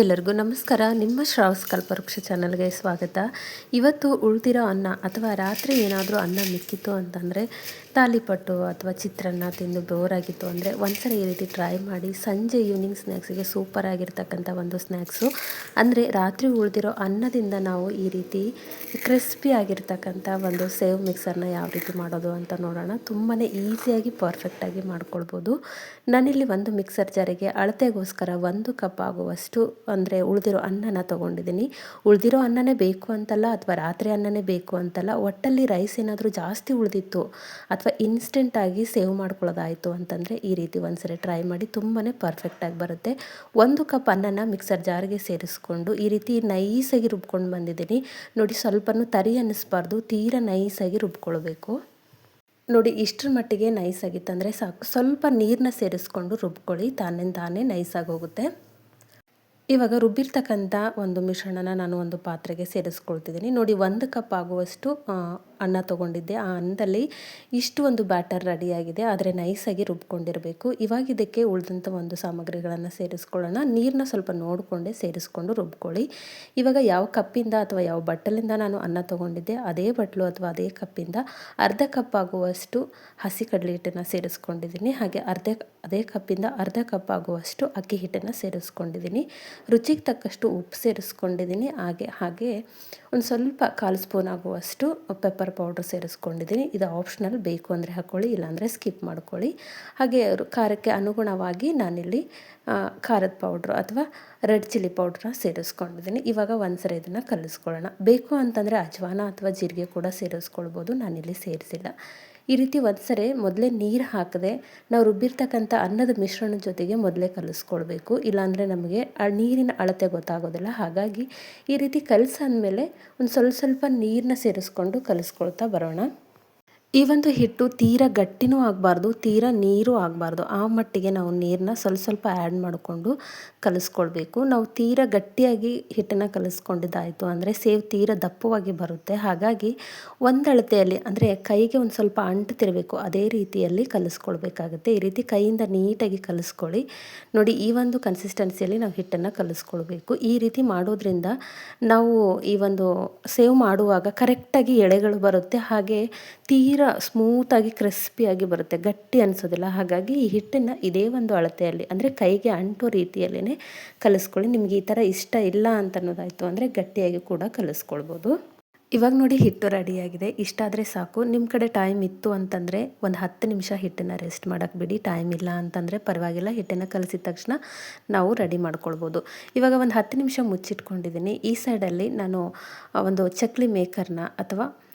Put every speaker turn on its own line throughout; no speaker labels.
ಎಲ್ಲರಿಗೂ ನಮಸ್ಕಾರ. ನಿಮ್ಮ ಶ್ರಾವ್ಸ್ ಕಲ್ಪವೃಕ್ಷ ಚಾನಲ್ಗೆ ಸ್ವಾಗತ. ಇವತ್ತು ಉಳಿದಿರೋ ಅನ್ನ ಅಥವಾ ರಾತ್ರಿ ಏನಾದರೂ ಅನ್ನ ಮಿಕ್ಕಿತ್ತು ಅಂತಂದರೆ ತಾಲಿಪಟ್ಟು ಅಥವಾ ಚಿತ್ರಾನ್ನ ತಿಂದು ಬೋರಾಗಿತ್ತು ಅಂದರೆ ಒಂದ್ಸರಿ ಈ ರೀತಿ ಟ್ರೈ ಮಾಡಿ. ಸಂಜೆ ಈವ್ನಿಂಗ್ ಸ್ನ್ಯಾಕ್ಸಿಗೆ ಸೂಪರ್ ಆಗಿರ್ತಕ್ಕಂಥ ಒಂದು ಸ್ನ್ಯಾಕ್ಸು. ಅಂದರೆ ರಾತ್ರಿ ಉಳಿದಿರೋ ಅನ್ನದಿಂದ ನಾವು ಈ ರೀತಿ ಕ್ರಿಸ್ಪಿ ಆಗಿರ್ತಕ್ಕಂಥ ಒಂದು ಸೇವ್ ಮಿಕ್ಸರ್ನ ಯಾವ ರೀತಿ ಮಾಡೋದು ಅಂತ ನೋಡೋಣ. ತುಂಬಾ ಈಸಿಯಾಗಿ ಪರ್ಫೆಕ್ಟಾಗಿ ಮಾಡ್ಕೊಳ್ಬೋದು. ನಾನಿಲ್ಲಿ ಒಂದು ಮಿಕ್ಸರ್ ಜಾರಿಗೆ ಅಳತೆಗೋಸ್ಕರ 1 ಕಪ್ ಆಗುವಷ್ಟು ಅಂದರೆ ಉಳಿದಿರೋ ಅನ್ನನ ತೊಗೊಂಡಿದ್ದೀನಿ. ಉಳಿದಿರೋ ಅನ್ನನೇ ಬೇಕು ಅಂತಲ್ಲ ಅಥವಾ ರಾತ್ರಿ ಅನ್ನನೇ ಬೇಕು ಅಂತಲ್ಲ, ಒಟ್ಟಲ್ಲಿ ರೈಸ್ ಏನಾದರೂ ಜಾಸ್ತಿ ಉಳಿದಿತ್ತು ಅಥವಾ ಇನ್ಸ್ಟೆಂಟಾಗಿ ಸೇವ್ ಮಾಡ್ಕೊಳ್ಳೋದಾಯಿತು ಅಂತಂದರೆ ಈ ರೀತಿ ಒಂದ್ಸರಿ ಟ್ರೈ ಮಾಡಿ. ತುಂಬಾ ಪರ್ಫೆಕ್ಟಾಗಿ ಬರುತ್ತೆ. 1 ಕಪ್ ಅನ್ನನ ಮಿಕ್ಸರ್ ಜಾರ್ಗೆ ಸೇರಿಸ್ಕೊಂಡು ಈ ರೀತಿ ನೈಸಾಗಿ ರುಬ್ಕೊಂಡು ಬಂದಿದ್ದೀನಿ. ನೋಡಿ, ಸ್ವಲ್ಪನೂ ತರಿ ಅನ್ನಿಸ್ಬಾರ್ದು, ತೀರಾ ನೈಸಾಗಿ ರುಬ್ಕೊಳ್ಬೇಕು. ನೋಡಿ, ಇಷ್ಟರ ಮಟ್ಟಿಗೆ ನೈಸಾಗಿತ್ತಂದರೆ ಸಾಕು. ಸ್ವಲ್ಪ ನೀರನ್ನ ಸೇರಿಸ್ಕೊಂಡು ರುಬ್ಕೊಳ್ಳಿ, ತಾನೇ ನೈಸಾಗಿ ಹೋಗುತ್ತೆ. ಇವಾಗ ರುಬ್ಬಿರ್ತಕ್ಕಂಥ ಒಂದು ಮಿಶ್ರಣನ ನಾನು ಒಂದು ಪಾತ್ರೆಗೆ ಸೇರಿಸ್ಕೊಳ್ತಿದ್ದೀನಿ. ನೋಡಿ, 1 ಕಪ್ ಆಗುವಷ್ಟು ಅನ್ನ ತೊಗೊಂಡಿದ್ದೆ. ಆ ಅನ್ನದಲ್ಲಿ ಇಷ್ಟು ಒಂದು ಬ್ಯಾಟರ್ ರೆಡಿಯಾಗಿದೆ, ಆದರೆ ನೈಸಾಗಿ ರುಬ್ಕೊಂಡಿರಬೇಕು. ಇವಾಗ ಇದಕ್ಕೆ ಉಳಿದಂಥ ಒಂದು ಸಾಮಗ್ರಿಗಳನ್ನು ಸೇರಿಸ್ಕೊಳ್ಳೋಣ. ನೀರನ್ನ ಸ್ವಲ್ಪ ನೋಡಿಕೊಂಡೇ ಸೇರಿಸ್ಕೊಂಡು ರುಬ್ಕೊಳ್ಳಿ. ಇವಾಗ ಯಾವ ಕಪ್ಪಿಂದ ಅಥವಾ ಯಾವ ಬಟ್ಟಲಿಂದ ನಾನು ಅನ್ನ ತೊಗೊಂಡಿದ್ದೆ ಅದೇ ಬಟ್ಲು ಅಥವಾ ಅದೇ ಕಪ್ಪಿಂದ ಅರ್ಧ ಕಪ್ ಆಗುವಷ್ಟು ಹಸಿ ಕಡಲೆ ಹಿಟ್ಟನ್ನು ಸೇರಿಸ್ಕೊಂಡಿದ್ದೀನಿ. ಹಾಗೆ ಅದೇ ಕಪ್ಪಿಂದ ಅರ್ಧ ಕಪ್ ಆಗುವಷ್ಟು ಅಕ್ಕಿ ಹಿಟ್ಟನ್ನು ಸೇರಿಸ್ಕೊಂಡಿದ್ದೀನಿ. ರುಚಿಗೆ ತಕ್ಕಷ್ಟು ಉಪ್ಪು ಸೇರಿಸ್ಕೊಂಡಿದ್ದೀನಿ. ಹಾಗೆ ಒಂದು ಸ್ವಲ್ಪ 1/4 ಸ್ಪೂನ್ ಆಗುವಷ್ಟು ಪೆಪ್ಪರ್ ಪೌಡ್ರ್ ಸೇರಿಸ್ಕೊಂಡಿದ್ದೀನಿ. ಇದು ಆಪ್ಷನಲ್, ಬೇಕು ಅಂದರೆ ಹಾಕ್ಕೊಳ್ಳಿ, ಇಲ್ಲಾಂದರೆ ಸ್ಕಿಪ್ ಮಾಡ್ಕೊಳ್ಳಿ. ಹಾಗೆ ಖಾರಕ್ಕೆ ಅನುಗುಣವಾಗಿ ನಾನಿಲ್ಲಿ ಖಾರದ ಪೌಡ್ರು ಅಥವಾ ರೆಡ್ ಚಿಲ್ಲಿ ಪೌಡ್ರನ್ನ ಸೇರಿಸ್ಕೊಂಡಿದ್ದೀನಿ. ಇವಾಗ ಒಂದ್ಸರಿ ಇದನ್ನು ಕಲಿಸ್ಕೊಳ್ಳೋಣ. ಬೇಕು ಅಂತಂದರೆ ಅಜ್ವಾನ ಅಥವಾ ಜೀರಿಗೆ ಕೂಡ ಸೇರಿಸ್ಕೊಳ್ಬೋದು, ನಾನಿಲ್ಲಿ ಸೇರಿಸಿಲ್ಲ. ಈ ರೀತಿ ಒಂದ್ಸರಿ ಮೊದಲೇ ನೀರು ಹಾಕದೆ ನಾವು ರುಬ್ಬಿರ್ತಕ್ಕಂಥ ಅನ್ನದ ಮಿಶ್ರಣದ ಜೊತೆಗೆ ಮೊದಲೇ ಕಲಿಸ್ಕೊಳ್ಬೇಕು, ಇಲ್ಲಾಂದರೆ ನಮಗೆ ಆ ನೀರಿನ ಅಳತೆ ಗೊತ್ತಾಗೋದಿಲ್ಲ. ಹಾಗಾಗಿ ಈ ರೀತಿ ಕಲಸಾದ್ಮೇಲೆ ಒಂದು ಸ್ವಲ್ಪ ನೀರನ್ನ ಸೇರಿಸ್ಕೊಂಡು ಕಲಿಸ್ಕೊಳ್ತಾ ಬರೋಣ. ಈ ಒಂದು ಹಿಟ್ಟು ತೀರಾ ಗಟ್ಟಿನೂ ಆಗಬಾರ್ದು, ತೀರಾ ನೀರು ಆಗಬಾರ್ದು. ಆ ಮಟ್ಟಿಗೆ ನಾವು ನೀರನ್ನ ಸ್ವಲ್ಪ ಆ್ಯಡ್ ಮಾಡಿಕೊಂಡು ಕಲಿಸ್ಕೊಳ್ಬೇಕು. ನಾವು ತೀರಾ ಗಟ್ಟಿಯಾಗಿ ಹಿಟ್ಟನ್ನು ಕಲಿಸ್ಕೊಂಡಿದ್ದಾಯಿತು ಅಂದರೆ ಸೇವ್ ತೀರಾ ದಪ್ಪವಾಗಿ ಬರುತ್ತೆ. ಹಾಗಾಗಿ ಒಂದು ಅಳತೆಯಲ್ಲಿ ಅಂದರೆ ಕೈಗೆ ಒಂದು ಸ್ವಲ್ಪ ಅಂಟ್ತಿರಬೇಕು, ಅದೇ ರೀತಿಯಲ್ಲಿ ಕಲಿಸ್ಕೊಳ್ಬೇಕಾಗುತ್ತೆ. ಈ ರೀತಿ ಕೈಯಿಂದ ನೀಟಾಗಿ ಕಲಿಸ್ಕೊಳ್ಳಿ. ನೋಡಿ, ಈ ಒಂದು ಕನ್ಸಿಸ್ಟೆನ್ಸಿಯಲ್ಲಿ ನಾವು ಹಿಟ್ಟನ್ನು ಕಲಿಸ್ಕೊಳ್ಬೇಕು. ಈ ರೀತಿ ಮಾಡೋದ್ರಿಂದ ನಾವು ಈ ಒಂದು ಸೇವ್ ಮಾಡುವಾಗ ಕರೆಕ್ಟಾಗಿ ಎಳೆಗಳು ಬರುತ್ತೆ. ಹಾಗೆ ತೀರಾ ಸ್ಮೂತಾಗಿ ಕ್ರಿಸ್ಪಿಯಾಗಿ ಬರುತ್ತೆ, ಗಟ್ಟಿ ಅನಿಸೋದಿಲ್ಲ. ಹಾಗಾಗಿ ಈ ಹಿಟ್ಟನ್ನು ಇದೇ ಒಂದು ಅಳತೆಯಲ್ಲಿ ಅಂದರೆ ಕೈಗೆ ಅಂಟೋ ರೀತಿಯಲ್ಲೇ ಕಲಿಸ್ಕೊಳ್ಳಿ. ನಿಮಗೆ ಈ ಥರ ಇಷ್ಟ ಇಲ್ಲ ಅಂತ ಅನ್ನೋದಾಯಿತು ಅಂದರೆ ಗಟ್ಟಿಯಾಗಿ ಕೂಡ ಕಲಿಸ್ಕೊಳ್ಬೋದು. ಇವಾಗ ನೋಡಿ, ಹಿಟ್ಟು ರೆಡಿಯಾಗಿದೆ. ಇಷ್ಟಾದರೆ ಸಾಕು. ನಿಮ್ಮ ಕಡೆ ಟೈಮ್ ಇತ್ತು ಅಂತಂದರೆ ಒಂದು 10 ನಿಮಿಷ ಹಿಟ್ಟನ್ನು ರೆಸ್ಟ್ ಮಾಡೋಕ್ಕೆ ಬಿಡಿ. ಟೈಮ್ ಇಲ್ಲ ಅಂತಂದರೆ ಪರವಾಗಿಲ್ಲ, ಹಿಟ್ಟನ್ನು ಕಲಸಿದ ತಕ್ಷಣ ನಾವು ರೆಡಿ ಮಾಡ್ಕೊಳ್ಬೋದು. ಇವಾಗ ಒಂದು 10 ನಿಮಿಷ ಮುಚ್ಚಿಟ್ಕೊಂಡಿದ್ದೀನಿ. ಈ ಸೈಡಲ್ಲಿ ನಾನು ಒಂದು ಚಕ್ಲಿ ಮೇಕರ್ನ ಅಥವಾ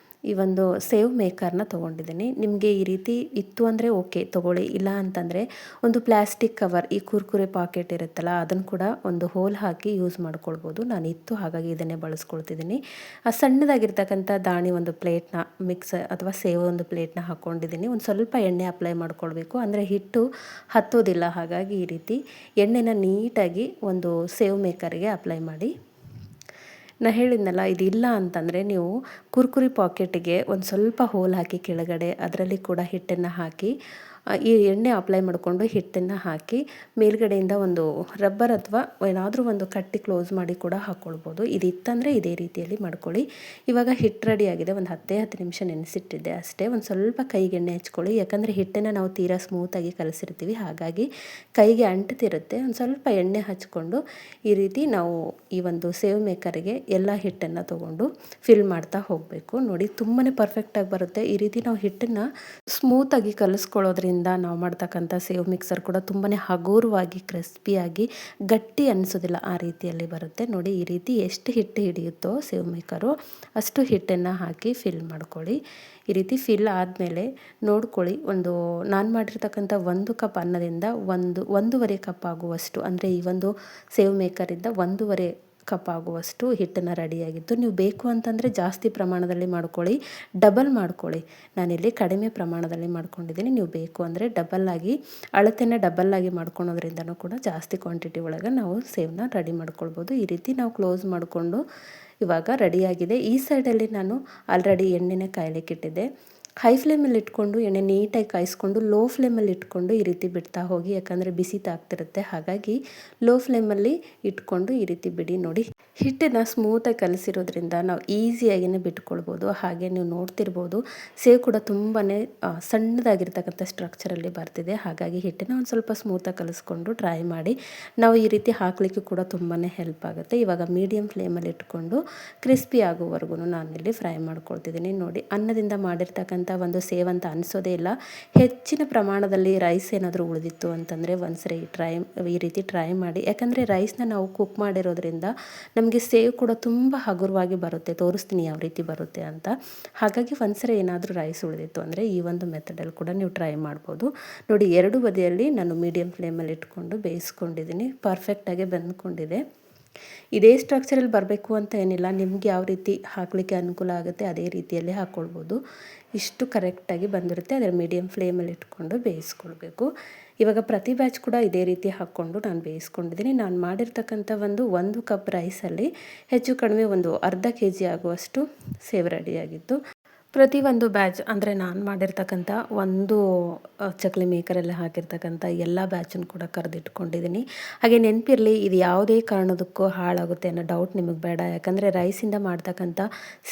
ಈ ಒಂದು ಸೇವ್ ಮೇಕರ್ನ ತೊಗೊಂಡಿದ್ದೀನಿ. ನಿಮಗೆ ಈ ರೀತಿ ಇತ್ತು ಅಂದರೆ ಓಕೆ ತೊಗೊಳ್ಳಿ, ಇಲ್ಲ ಅಂತಂದರೆ ಒಂದು ಪ್ಲಾಸ್ಟಿಕ್ ಕವರ್, ಈ ಕುರ್ಕುರೆ ಪಾಕೆಟ್ ಇರುತ್ತಲ್ಲ ಅದನ್ನು ಕೂಡ ಒಂದು ಹೋಲ್ ಹಾಕಿ ಯೂಸ್ ಮಾಡ್ಕೊಳ್ಬೋದು. ನಾನು ಇತ್ತು ಹಾಗಾಗಿ ಇದನ್ನೇ ಬಳಸ್ಕೊಳ್ತಿದ್ದೀನಿ. ಆ ಸಣ್ಣದಾಗಿರ್ತಕ್ಕಂಥ ದಾಣಿ ಒಂದು ಪ್ಲೇಟ್ನ ಅಥವಾ ಸೇವ್ ಒಂದು ಪ್ಲೇಟ್ನ ಹಾಕ್ಕೊಂಡಿದ್ದೀನಿ. ಒಂದು ಸ್ವಲ್ಪ ಎಣ್ಣೆ ಅಪ್ಲೈ ಮಾಡ್ಕೊಳ್ಬೇಕು, ಅಂದರೆ ಹಿಟ್ಟು ಹತ್ತೋದಿಲ್ಲ. ಹಾಗಾಗಿ ಈ ರೀತಿ ಎಣ್ಣೆನ ನೀಟಾಗಿ ಒಂದು ಸೇವ್ ಮೇಕರ್ಗೆ ಅಪ್ಲೈ ಮಾಡಿ. ನಾನು ಹೇಳಿದ್ನಲ್ಲ, ಇದಿಲ್ಲ ಅಂತಂದರೆ ನೀವು ಕುರ್ಕುರಿ ಪಾಕೆಟಿಗೆ ಒಂದು ಸ್ವಲ್ಪ ಹೋಲ್ ಹಾಕಿ ಕೆಳಗಡೆ ಅದರಲ್ಲಿ ಕೂಡ ಹಿಟ್ಟನ್ನು ಹಾಕಿ ಈ ಎಣ್ಣೆ ಅಪ್ಲೈ ಮಾಡಿಕೊಂಡು ಹಿಟ್ಟನ್ನು ಹಾಕಿ ಮೇಲ್ಗಡೆಯಿಂದ ಒಂದು ರಬ್ಬರ್ ಅಥವಾ ಏನಾದರೂ ಒಂದು ಕಟ್ಟಿ ಕ್ಲೋಸ್ ಮಾಡಿ ಕೂಡ ಹಾಕ್ಕೊಳ್ಬೋದು. ಇದಿತ್ತಂದರೆ ಇದೇ ರೀತಿಯಲ್ಲಿ ಮಾಡ್ಕೊಳ್ಳಿ. ಇವಾಗ ಹಿಟ್ಟು ರೆಡಿಯಾಗಿದೆ. ಒಂದು 10 ನಿಮಿಷ ನೆನೆಸಿಟ್ಟಿದ್ದೆ ಅಷ್ಟೇ. ಒಂದು ಸ್ವಲ್ಪ ಕೈಗೆ ಎಣ್ಣೆ ಹಚ್ಕೊಳ್ಳಿ, ಯಾಕಂದರೆ ಹಿಟ್ಟನ್ನು ನಾವು ತೀರಾ ಸ್ಮೂತಾಗಿ ಕಲಸಿರ್ತೀವಿ, ಹಾಗಾಗಿ ಕೈಗೆ ಅಂಟ್ತಿರುತ್ತೆ. ಒಂದು ಸ್ವಲ್ಪ ಎಣ್ಣೆ ಹಚ್ಕೊಂಡು ಈ ರೀತಿ ನಾವು ಈ ಒಂದು ಸೇವ್ ಮೇಕರಿಗೆ ಎಲ್ಲ ಹಿಟ್ಟನ್ನು ತೊಗೊಂಡು ಫಿಲ್ ಮಾಡ್ತಾ ಹೋಗಬೇಕು. ನೋಡಿ, ತುಂಬಾ ಪರ್ಫೆಕ್ಟಾಗಿ ಬರುತ್ತೆ. ಈ ರೀತಿ ನಾವು ಹಿಟ್ಟನ್ನು ಸ್ಮೂತಾಗಿ ಕಲಿಸ್ಕೊಳ್ಳೋದ್ರಿಂದ ನಾವು ಮಾಡ್ತಕ್ಕಂಥ ಸೇವ್ ಮಿಕ್ಸರ್ ಕೂಡ ತುಂಬಾ ಹಗುರವಾಗಿ ಕ್ರಿಸ್ಪಿಯಾಗಿ ಗಟ್ಟಿ ಅನಿಸೋದಿಲ್ಲ, ಆ ರೀತಿಯಲ್ಲಿ ಬರುತ್ತೆ. ನೋಡಿ, ಈ ರೀತಿ ಎಷ್ಟು ಹಿಟ್ಟು ಹಿಡಿಯುತ್ತೋ ಸೇವ್ ಮೇಕರು ಅಷ್ಟು ಹಿಟ್ಟನ್ನು ಹಾಕಿ ಫಿಲ್ ಮಾಡ್ಕೊಳ್ಳಿ. ಈ ರೀತಿ ಫಿಲ್ ಆದಮೇಲೆ ನೋಡ್ಕೊಳ್ಳಿ, ನಾನು ಮಾಡಿರ್ತಕ್ಕಂಥ 1 ಕಪ್ ಅನ್ನದಿಂದ 1.5 ಕಪ್ ಆಗುವಷ್ಟು, ಅಂದರೆ ಈ ಒಂದು ಸೇವ್ ಮೇಕರಿಂದ 1.5 ಕಪ್ ಆಗುವಷ್ಟು ಹಿಟ್ಟನ್ನು ರೆಡಿಯಾಗಿತ್ತು. ನೀವು ಬೇಕು ಅಂತಂದರೆ ಜಾಸ್ತಿ ಪ್ರಮಾಣದಲ್ಲಿ ಮಾಡ್ಕೊಳ್ಳಿ, ಡಬಲ್ ಮಾಡ್ಕೊಳ್ಳಿ. ನಾನಿಲ್ಲಿ ಕಡಿಮೆ ಪ್ರಮಾಣದಲ್ಲಿ ಮಾಡ್ಕೊಂಡಿದ್ದೀನಿ. ನೀವು ಬೇಕು ಅಂದರೆ ಅಳತೆನ ಡಬಲ್ಲಾಗಿ ಮಾಡ್ಕೊಳೋದ್ರಿಂದನೂ ಕೂಡ ಜಾಸ್ತಿ ಕ್ವಾಂಟಿಟಿ ಒಳಗೆ ನಾವು ಸೇವ್ನ ರೆಡಿ ಮಾಡ್ಕೊಳ್ಬೋದು. ಈ ರೀತಿ ನಾವು ಕ್ಲೋಸ್ ಮಾಡಿಕೊಂಡು ಇವಾಗ ರೆಡಿಯಾಗಿದೆ. ಈ ಸೈಡಲ್ಲಿ ನಾನು ಆಲ್ರೆಡಿ ಎಣ್ಣೆನ ಕಾಯ್ಲಿಕ್ಕಿಟ್ಟಿದ್ದೆ. ಹೈ ಫ್ಲೇಮಲ್ಲಿ ಇಟ್ಕೊಂಡು ಎಣ್ಣೆ ನೀಟಾಗಿ ಕಾಯಿಸ್ಕೊಂಡು ಲೋ ಫ್ಲೇಮಲ್ಲಿ ಇಟ್ಕೊಂಡು ಈ ರೀತಿ ಬಿಡ್ತಾ ಹೋಗಿ, ಯಾಕಂದರೆ ಬಿಸಿ ತಾಗ್ತಿರುತ್ತೆ. ಹಾಗಾಗಿ ಲೋ ಫ್ಲೇಮಲ್ಲಿ ಇಟ್ಕೊಂಡು ಈ ರೀತಿ ಬಿಡಿ. ನೋಡಿ, ಹಿಟ್ಟನ್ನು ಸ್ಮೂತಾಗಿ ಕಲಸಿರೋದ್ರಿಂದ ನಾವು ಈಸಿಯಾಗಿಯೇ ಬಿಟ್ಕೊಳ್ಬೋದು. ಹಾಗೆ ನೀವು ನೋಡ್ತಿರ್ಬೋದು, ಸೇವ್ ಕೂಡ ತುಂಬಾ ಸಣ್ಣದಾಗಿರ್ತಕ್ಕಂಥ ಸ್ಟ್ರಕ್ಚರಲ್ಲಿ ಬರ್ತಿದೆ. ಹಾಗಾಗಿ ಹಿಟ್ಟನ್ನು ಒಂದು ಸ್ವಲ್ಪ ಸ್ಮೂತಾಗಿ ಕಲಿಸ್ಕೊಂಡು ಟ್ರೈ ಮಾಡಿ. ನಾವು ಈ ರೀತಿ ಹಾಕಲಿಕ್ಕೂ ಕೂಡ ತುಂಬಾ ಹೆಲ್ಪ್ ಆಗುತ್ತೆ. ಇವಾಗ ಮೀಡಿಯಮ್ ಫ್ಲೇಮಲ್ಲಿ ಇಟ್ಕೊಂಡು ಕ್ರಿಸ್ಪಿ ಆಗೋವರೆಗೂ ನಾನಿಲ್ಲಿ ಫ್ರೈ ಮಾಡ್ಕೊಳ್ತಿದ್ದೀನಿ. ನೋಡಿ, ಅನ್ನದಿಂದ ಮಾಡಿರ್ತಕ್ಕಂಥ ಒಂದು ಸೇವ್ ಅಂತ ಅನಿಸೋದೇ ಇಲ್ಲ. ಹೆಚ್ಚಿನ ಪ್ರಮಾಣದಲ್ಲಿ ರೈಸ್ ಏನಾದರೂ ಉಳಿದಿತ್ತು ಅಂತಂದರೆ ಒಂದ್ಸರಿ ಈ ರೀತಿ ಟ್ರೈ ಮಾಡಿ. ಯಾಕಂದರೆ ರೈಸ್ನ ನಾವು ಕುಕ್ ಮಾಡಿರೋದ್ರಿಂದ ನಮಗೆ ಸೇವ್ ಕೂಡ ತುಂಬ ಹಗುರವಾಗಿ ಬರುತ್ತೆ. ತೋರಿಸ್ತೀನಿ ಯಾವ ರೀತಿ ಬರುತ್ತೆ ಅಂತ. ಹಾಗಾಗಿ ಒಂದ್ಸರಿ ಏನಾದರೂ ರೈಸ್ ಉಳಿದಿತ್ತು ಅಂದರೆ ಈ ಒಂದು ಮೆಥಡಲ್ಲಿ ಕೂಡ ನೀವು ಟ್ರೈ ಮಾಡ್ಬೋದು. ನೋಡಿ, ಎರಡು ಬದಿಯಲ್ಲಿ ನಾನು ಮೀಡಿಯಮ್ ಫ್ಲೇಮಲ್ಲಿ ಇಟ್ಕೊಂಡು ಬೇಯಿಸ್ಕೊಂಡಿದ್ದೀನಿ. ಪರ್ಫೆಕ್ಟಾಗಿ ಬೆಂದ್ಕೊಂಡಿದೆ. ಇದೇ ಸ್ಟ್ರಕ್ಚರಲ್ಲಿ ಬರಬೇಕು ಅಂತ ಏನಿಲ್ಲ, ನಿಮ್ಗೆ ಯಾವ ರೀತಿ ಹಾಕಲಿಕ್ಕೆ ಅನುಕೂಲ ಆಗುತ್ತೆ ಅದೇ ರೀತಿಯಲ್ಲಿ ಹಾಕ್ಕೊಳ್ಬೋದು. ಇಷ್ಟು ಕರೆಕ್ಟಾಗಿ ಬಂದಿರುತ್ತೆ. ಅದರ ಮೀಡಿಯಮ್ ಫ್ಲೇಮಲ್ಲಿ ಇಟ್ಕೊಂಡು ಬೇಯಿಸ್ಕೊಳ್ಬೇಕು. ಇವಾಗ ಪ್ರತಿ ಬ್ಯಾಚ್ ಕೂಡ ಇದೇ ರೀತಿ ಹಾಕ್ಕೊಂಡು ನಾನು ಬೇಯಿಸ್ಕೊಂಡಿದ್ದೀನಿ. ನಾನು ಮಾಡಿರ್ತಕ್ಕಂಥ ಒಂದು ಕಪ್ ರೈಸಲ್ಲಿ ಹೆಚ್ಚು ಕಡಿಮೆ ಒಂದು ಅರ್ಧ kg ಆಗುವಷ್ಟು ಸೇವ್ ರೆಡಿಯಾಗಿತ್ತು. ಪ್ರತಿ ಒಂದು ಬ್ಯಾಚ್ ಅಂದರೆ ನಾನು ಮಾಡಿರ್ತಕ್ಕಂಥ ಒಂದು ಚಕ್ಲಿ ಮೇಕರಲ್ಲಿ ಹಾಕಿರ್ತಕ್ಕಂಥ ಎಲ್ಲ ಬ್ಯಾಚನ್ನು ಕೂಡ ಕರೆದಿಟ್ಕೊಂಡಿದ್ದೀನಿ. ಹಾಗೆ ನೆನಪಿರಲಿ, ಇದು ಯಾವುದೇ ಕಾರಣದಕ್ಕೂ ಹಾಳಾಗುತ್ತೆ ಅನ್ನೋ ಡೌಟ್ ನಿಮಗೆ ಬೇಡ. ಯಾಕಂದರೆ ರೈಸಿಂದ ಮಾಡ್ತಕ್ಕಂಥ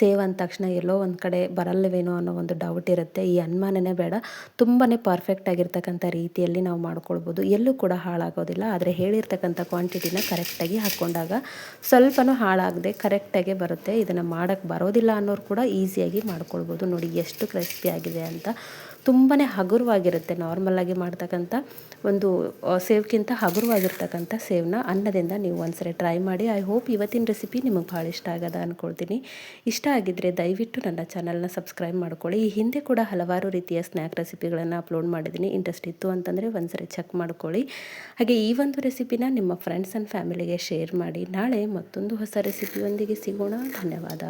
ಸೇವ್ ಅಂದ ತಕ್ಷಣ ಎಲ್ಲೋ ಒಂದು ಕಡೆ ಬರಲ್ಲವೇನೋ ಅನ್ನೋ ಒಂದು ಡೌಟ್ ಇರುತ್ತೆ. ಈ ಅನುಮಾನನೇ ಬೇಡ. ತುಂಬಾ ಪರ್ಫೆಕ್ಟ್ ಆಗಿರ್ತಕ್ಕಂಥ ರೀತಿಯಲ್ಲಿ ನಾವು ಮಾಡ್ಕೊಳ್ಬೋದು. ಎಲ್ಲೂ ಕೂಡ ಹಾಳಾಗೋದಿಲ್ಲ. ಆದರೆ ಹೇಳಿರ್ತಕ್ಕಂಥ ಕ್ವಾಂಟಿಟಿನ ಕರೆಕ್ಟಾಗಿ ಹಾಕ್ಕೊಂಡಾಗ ಸ್ವಲ್ಪನೂ ಹಾಳಾಗದೆ ಕರೆಕ್ಟಾಗೆ ಬರುತ್ತೆ. ಇದನ್ನು ಮಾಡೋಕ್ಕೆ ಬರೋದಿಲ್ಲ ಅನ್ನೋರು ಕೂಡ ಈಸಿಯಾಗಿ ಮಾಡ್ಕೊಳ್ಬೋದು. ನೋಡಿ ಎಷ್ಟು ಕ್ರಿಸ್ಪಿ ಆಗಿದೆ ಅಂತ. ತುಂಬಾ ಹಗುರವಾಗಿರುತ್ತೆ. ನಾರ್ಮಲಾಗಿ ಮಾಡ್ತಕ್ಕಂಥ ಒಂದು ಸೇವ್ಗಿಂತ ಹಗುರವಾಗಿರ್ತಕ್ಕಂಥ ಸೇವ್ನ ಅನ್ನದಿಂದ ನೀವು ಒಂದ್ಸರಿ ಟ್ರೈ ಮಾಡಿ. ಐ ಹೋಪ್ ಇವತ್ತಿನ ರೆಸಿಪಿ ನಿಮಗೆ ಭಾಳ ಇಷ್ಟ ಆಗದ ಅಂದ್ಕೊಳ್ತೀನಿ. ಇಷ್ಟ ಆಗಿದ್ದರೆ ದಯವಿಟ್ಟು ನನ್ನ ಚಾನಲ್ನ ಸಬ್ಸ್ಕ್ರೈಬ್ ಮಾಡ್ಕೊಳ್ಳಿ. ಈ ಹಿಂದೆ ಕೂಡ ಹಲವಾರು ರೀತಿಯ ಸ್ನ್ಯಾಕ್ ರೆಸಿಪಿಗಳನ್ನು ಅಪ್ಲೋಡ್ ಮಾಡಿದ್ದೀನಿ. ಇಂಟ್ರೆಸ್ಟ್ ಇತ್ತು ಅಂತಂದರೆ ಒಂದ್ಸರಿ ಚೆಕ್ ಮಾಡ್ಕೊಳ್ಳಿ. ಹಾಗೆ ಈ ಒಂದು ರೆಸಿಪಿನ ನಿಮ್ಮ ಫ್ರೆಂಡ್ಸ್ ಆ್ಯಂಡ್ ಫ್ಯಾಮಿಲಿಗೆ ಶೇರ್ ಮಾಡಿ. ನಾಳೆ ಮತ್ತೊಂದು ಹೊಸ ರೆಸಿಪಿಯೊಂದಿಗೆ ಸಿಗೋಣ. ಧನ್ಯವಾದ.